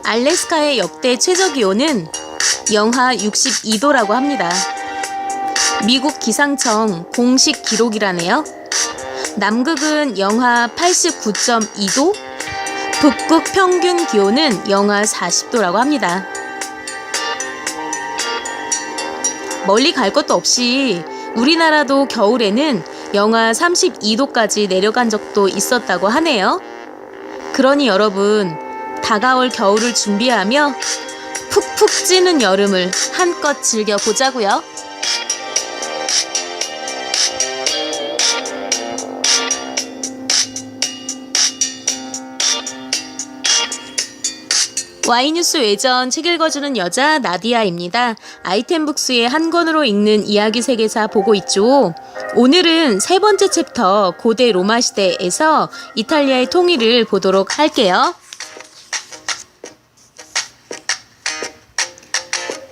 알래스카의 역대 최저기온은 영하 62도라고 합니다. 미국 기상청 공식 기록이라네요. 남극은 영하 89.2도, 북극 평균 기온은 영하 40도라고 합니다. 멀리 갈 것도 없이 우리나라도 겨울에는 영하 32도까지 내려간 적도 있었다고 하네요. 그러니 여러분, 다가올 겨울을 준비하며 푹푹 찌는 여름을 한껏 즐겨보자고요. Y뉴스 외전 책 읽어주는 여자 나디아입니다. 아이템북스의 한 권으로 읽는 이야기 세계사 보고 있죠. 오늘은 세 번째 챕터 고대 로마 시대에서 이탈리아의 통일을 보도록 할게요.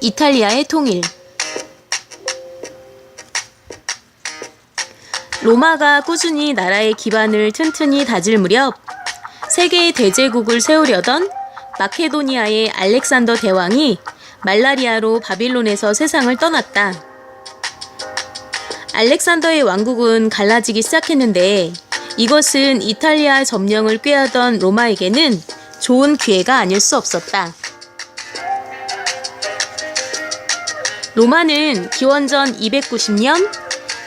이탈리아의 통일. 로마가 꾸준히 나라의 기반을 튼튼히 다질 무렵 세계의 대제국을 세우려던 마케도니아의 알렉산더 대왕이 말라리아로 바빌론에서 세상을 떠났다. 알렉산더의 왕국은 갈라지기 시작했는데 이것은 이탈리아 점령을 꾀하던 로마에게는 좋은 기회가 아닐 수 없었다. 로마는 기원전 290년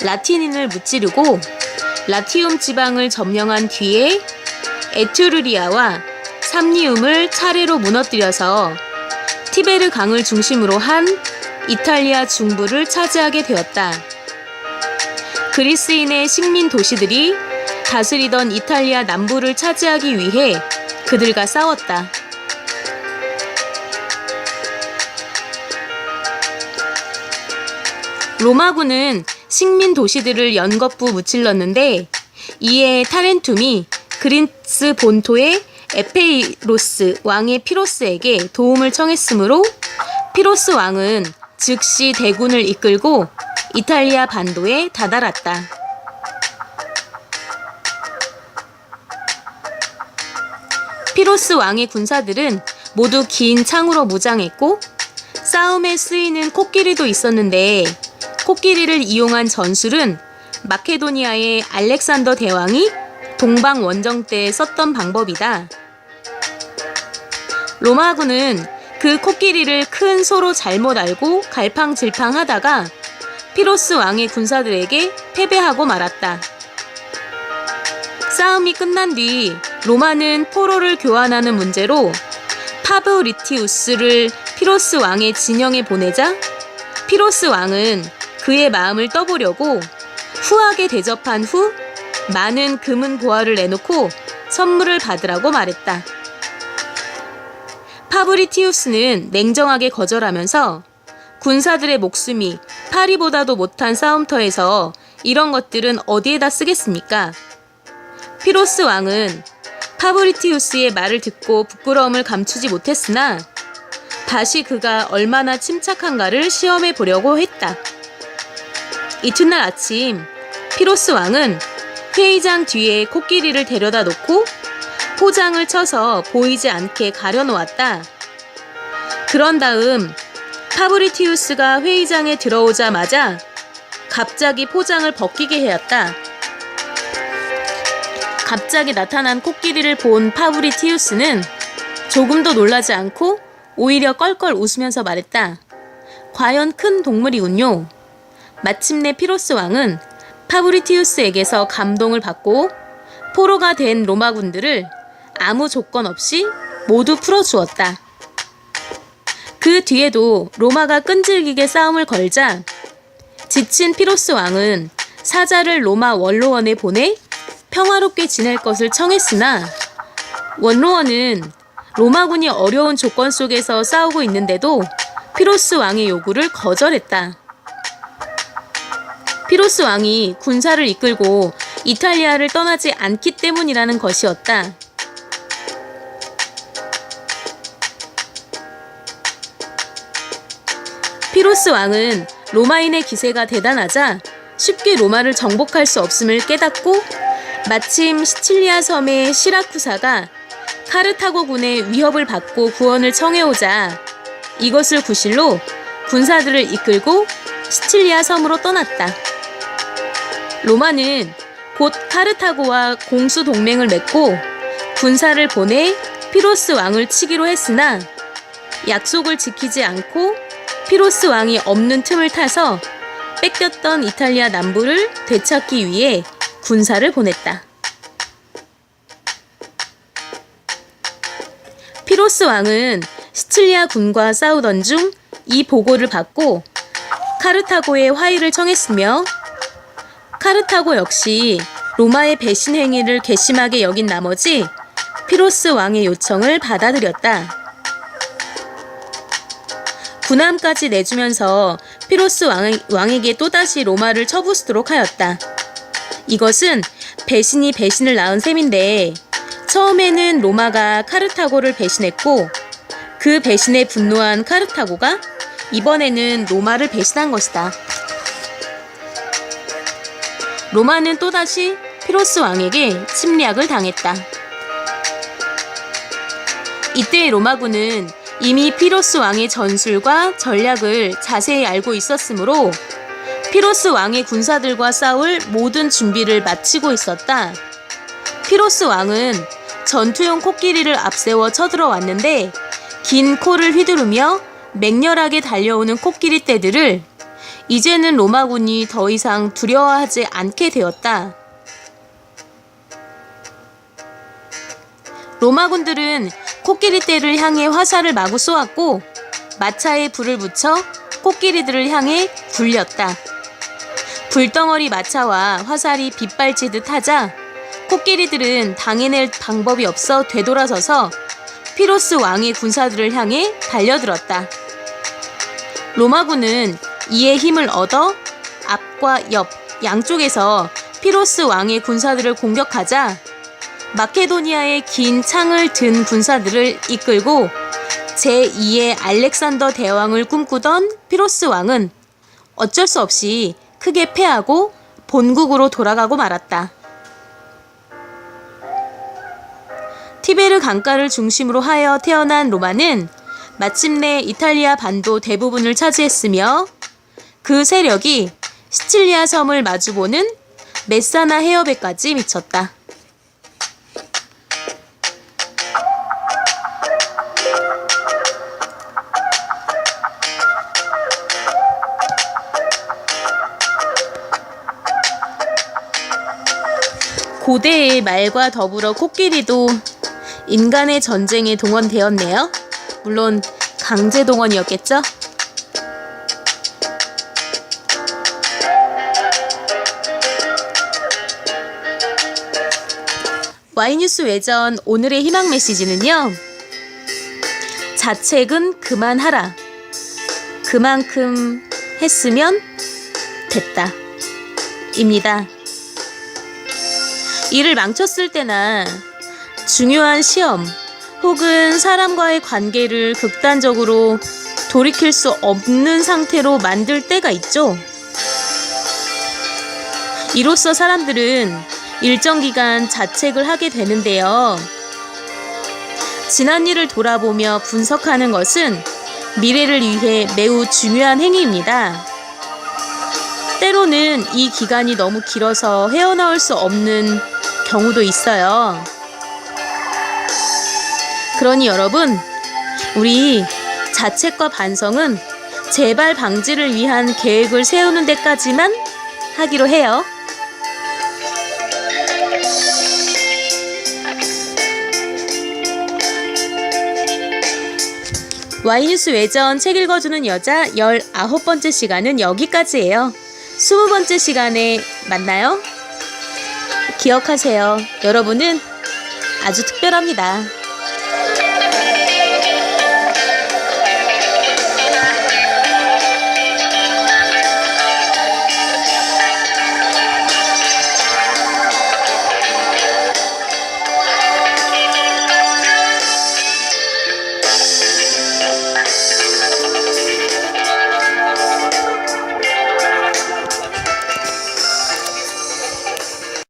라틴인을 무찌르고 라티움 지방을 점령한 뒤에 에투르리아와 삼리움을 차례로 무너뜨려서 티베르 강을 중심으로 한 이탈리아 중부를 차지하게 되었다. 그리스인의 식민 도시들이 다스리던 이탈리아 남부를 차지하기 위해 그들과 싸웠다. 로마군은 식민 도시들을 연거푸 무찔렀는데 이에 타렌툼이 그리스 본토의 에페이로스 왕의 피로스에게 도움을 청했으므로 피로스 왕은 즉시 대군을 이끌고 이탈리아 반도에 다다랐다. 피로스 왕의 군사들은 모두 긴 창으로 무장했고 싸움에 쓰이는 코끼리도 있었는데 코끼리를 이용한 전술은 마케도니아의 알렉산더 대왕이 동방 원정 때 썼던 방법이다. 로마군은 그 코끼리를 큰 소로 잘못 알고 갈팡질팡하다가 피로스 왕의 군사들에게 패배하고 말았다. 싸움이 끝난 뒤 로마는 포로를 교환하는 문제로 파브리티우스를 피로스 왕의 진영에 보내자 피로스 왕은 그의 마음을 떠보려고 후하게 대접한 후 많은 금은 보화를 내놓고 선물을 받으라고 말했다. 파브리티우스는 냉정하게 거절하면서 군사들의 목숨이 파리보다도 못한 싸움터에서 이런 것들은 어디에다 쓰겠습니까? 피로스 왕은 파브리티우스의 말을 듣고 부끄러움을 감추지 못했으나 다시 그가 얼마나 침착한가를 시험해 보려고 했다. 이튿날 아침 피로스 왕은 회의장 뒤에 코끼리를 데려다 놓고 포장을 쳐서 보이지 않게 가려놓았다. 그런 다음 파브리티우스가 회의장에 들어오자마자 갑자기 포장을 벗기게 하였다. 갑자기 나타난 코끼리를 본 파브리티우스는 조금도 놀라지 않고 오히려 껄껄 웃으면서 말했다. 과연 큰 동물이군요. 마침내 피로스 왕은 파브리티우스에게서 감동을 받고 포로가 된 로마군들을 아무 조건 없이 모두 풀어주었다. 그 뒤에도 로마가 끈질기게 싸움을 걸자 지친 피로스 왕은 사자를 로마 원로원에 보내 평화롭게 지낼 것을 청했으나 원로원은 로마군이 어려운 조건 속에서 싸우고 있는데도 피로스 왕의 요구를 거절했다. 피로스 왕이 군사를 이끌고 이탈리아를 떠나지 않기 때문이라는 것이었다. 피로스 왕은 로마인의 기세가 대단하자 쉽게 로마를 정복할 수 없음을 깨닫고 마침 시칠리아 섬의 시라쿠사가 카르타고군의 위협을 받고 구원을 청해오자 이것을 구실로 군사들을 이끌고 시칠리아 섬으로 떠났다. 로마는 곧 카르타고와 공수 동맹을 맺고 군사를 보내 피로스 왕을 치기로 했으나 약속을 지키지 않고 피로스 왕이 없는 틈을 타서 뺏겼던 이탈리아 남부를 되찾기 위해 군사를 보냈다. 피로스 왕은 시칠리아 군과 싸우던 중 이 보고를 받고 카르타고에 화의를 청했으며 카르타고 역시 로마의 배신 행위를 괘씸하게 여긴 나머지 피로스 왕의 요청을 받아들였다. 군함까지 내주면서 피로스 왕에게 또다시 로마를 쳐부수도록 하였다. 이것은 배신이 배신을 낳은 셈인데 처음에는 로마가 카르타고를 배신했고 그 배신에 분노한 카르타고가 이번에는 로마를 배신한 것이다. 로마는 또다시 피로스 왕에게 침략을 당했다. 이때 로마군은 이미 피로스 왕의 전술과 전략을 자세히 알고 있었으므로 피로스 왕의 군사들과 싸울 모든 준비를 마치고 있었다. 피로스 왕은 전투용 코끼리를 앞세워 쳐들어왔는데 긴 코를 휘두르며 맹렬하게 달려오는 코끼리 떼들을 이제는 로마군이 더 이상 두려워하지 않게 되었다. 로마군들은 코끼리 떼를 향해 화살을 마구 쏘았고 마차에 불을 붙여 코끼리들을 향해 굴렸다. 불덩어리 마차와 화살이 빗발치듯 하자 코끼리들은 당해낼 방법이 없어 되돌아서서 피로스 왕의 군사들을 향해 달려들었다. 로마군은 이에 힘을 얻어 앞과 옆 양쪽에서 피로스 왕의 군사들을 공격하자 마케도니아의 긴 창을 든 군사들을 이끌고 제2의 알렉산더 대왕을 꿈꾸던 피로스 왕은 어쩔 수 없이 크게 패하고 본국으로 돌아가고 말았다. 티베르 강가를 중심으로 하여 태어난 로마는 마침내 이탈리아 반도 대부분을 차지했으며 그 세력이 시칠리아 섬을 마주보는 메사나 해협에까지 미쳤다. 고대의 말과 더불어 코끼리도 인간의 전쟁에 동원되었네요. 물론 강제 동원이었겠죠? Y뉴스 외전 오늘의 희망 메시지는요. 자책은 그만하라. 그만큼 했으면 됐다. 입니다. 일을 망쳤을 때나 중요한 시험 혹은 사람과의 관계를 극단적으로 돌이킬 수 없는 상태로 만들 때가 있죠. 이로써 사람들은 일정 기간 자책을 하게 되는데요. 지난 일을 돌아보며 분석하는 것은 미래를 위해 매우 중요한 행위입니다. 때로는 이 기간이 너무 길어서 헤어나올 수 없는 경우도 있어요. 그러니 여러분, 우리 자책과 반성은 재발 방지를 위한 계획을 세우는 데까지만 하기로 해요. Y뉴스 외전 책 읽어주는 여자 19번째 시간은 여기까지예요. 20번째 시간에 만나요. 기억하세요. 여러분은 아주 특별합니다.